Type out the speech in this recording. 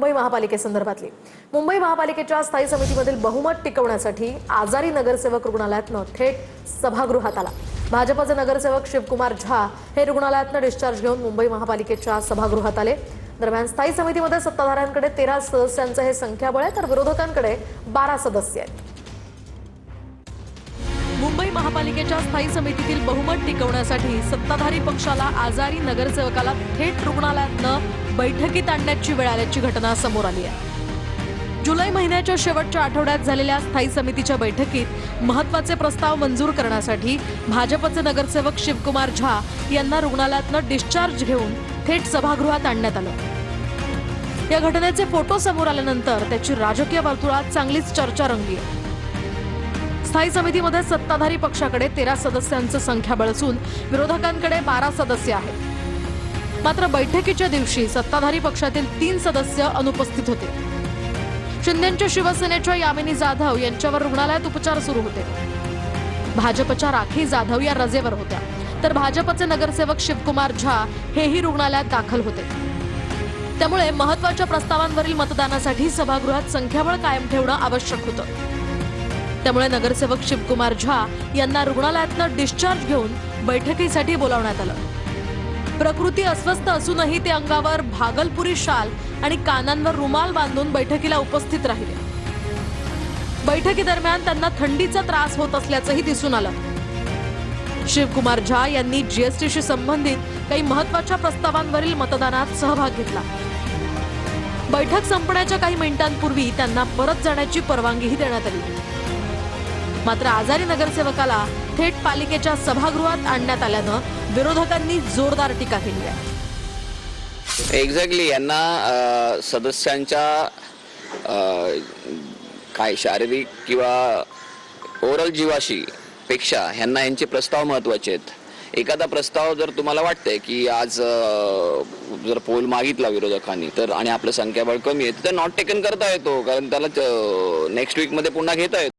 मुंबई महापालिकेसंदर्भातली मुंबई महापालिकेच्या स्थायी समितीमधील बहुमत टिकवण्यासाठी आजारी नगरसेवक रुग्णालयातनं थेट सभागृहात आला। भाजपचे नगरसेवक शिवकुमार झा हे रुग्णालयातनं डिस्चार्ज घेऊन मुंबई महापालिकेच्या सभागृहात आले। दरम्यान स्थायी समितीमध्ये सत्ताधाऱ्यांकडे 13 सदस्यांचं हे संख्याबळ आहे, तर विरोधकांकडे 12 सदस्य आहेत। मुंबई महापालिकेच्या स्थायी समितीतील बहुमत टिकवण्यासाठी सत्ताधारी पक्षाला आजारी नगरसेवकाला थेट रुग्णालयातनं बैठकीत आणण्याची वेळ आल्याची घटना समोर आली आहे। जुलै महिन्याच्या शेवटच्या आठवड्यात झालेल्या स्थायी समितीच्या बैठकीत महत्त्वाचे प्रस्ताव मंजूर करण्यासाठी भाजपचे नगरसेवक शिवकुमार झा यांना रुग्णालयातनं डिस्चार्ज घेऊन थेट सभागृहात आणण्यात आलं। या घटनेचे फोटो समोर आल्यानंतर त्याची राजकीय वर्तुळात चांगलीच चर्चा रंगली आहे। स्थायी समितीमध्ये सत्ताधारी पक्षाकडे 13 सदस्यांचं संख्याबळ असून विरोधकांकडे 12 सदस्य आहेत। मात्र बैठकीच्या दिवशी सत्ताधारी पक्षातील 3 सदस्य अनुपस्थित होते। शिंदेंच्या शिवसेनेच्या यामिनी जाधव यांच्यावर रुग्णालयात उपचार सुरू होते। भाजपच्या राखी जाधव या रजेवर होत्या, तर भाजपचे नगरसेवक शिवकुमार झा हेही रुग्णालयात दाखल होते। त्यामुळे महत्त्वाच्या प्रस्तावांवरील मतदानासाठी सभागृहात संख्याबळ कायम ठेवणं आवश्यक होतं। त्यामुळे नगरसेवक शिवकुमार झा यांना रुग्णालयातनं डिस्चार्ज घेऊन बैठकीसाठी बोलावण्यात आलं। प्रकृती अस्वस्थ असूनही ते अंगावर भागलपुरी शाल आणि कानांवर रुमाल बांधून बैठकीला उपस्थित राहिले। बैठकीदरम्यान त्यांना थंडीचा त्रास होत असल्याचंही दिसून आलं। शिवकुमार झा यांनी जीएसटीशी संबंधित काही महत्त्वाच्या प्रस्तावांवरील मतदानात सहभाग घेतला। बैठक संपण्याच्या काही मिनिटांपूर्वी त्यांना परत जाण्याची परवानगीही देण्यात आली। मात्र आजारी नगरसेवकाला थेट पालिकेच्या सभागृहात आणण्यात आल्यानं विरोधकांनी जोरदार टीका केली आहे। एक्झॅक्टली यांना सदस्यांच्या काय शारीरिक किंवा ओरल जीवाशी पेक्षा ह्यांना यांचे प्रस्ताव महत्त्वाचे आहेत। एखादा प्रस्ताव जर तुम्हाला वाटतंय की आज जर पोल मागितला विरोधकांनी तर आणि आपलं संख्याबळ कमी आहे तर नॉट टेकन करता येतो, कारण त्याला नेक्स्ट वीक मध्ये पुन्हा घेता येतो।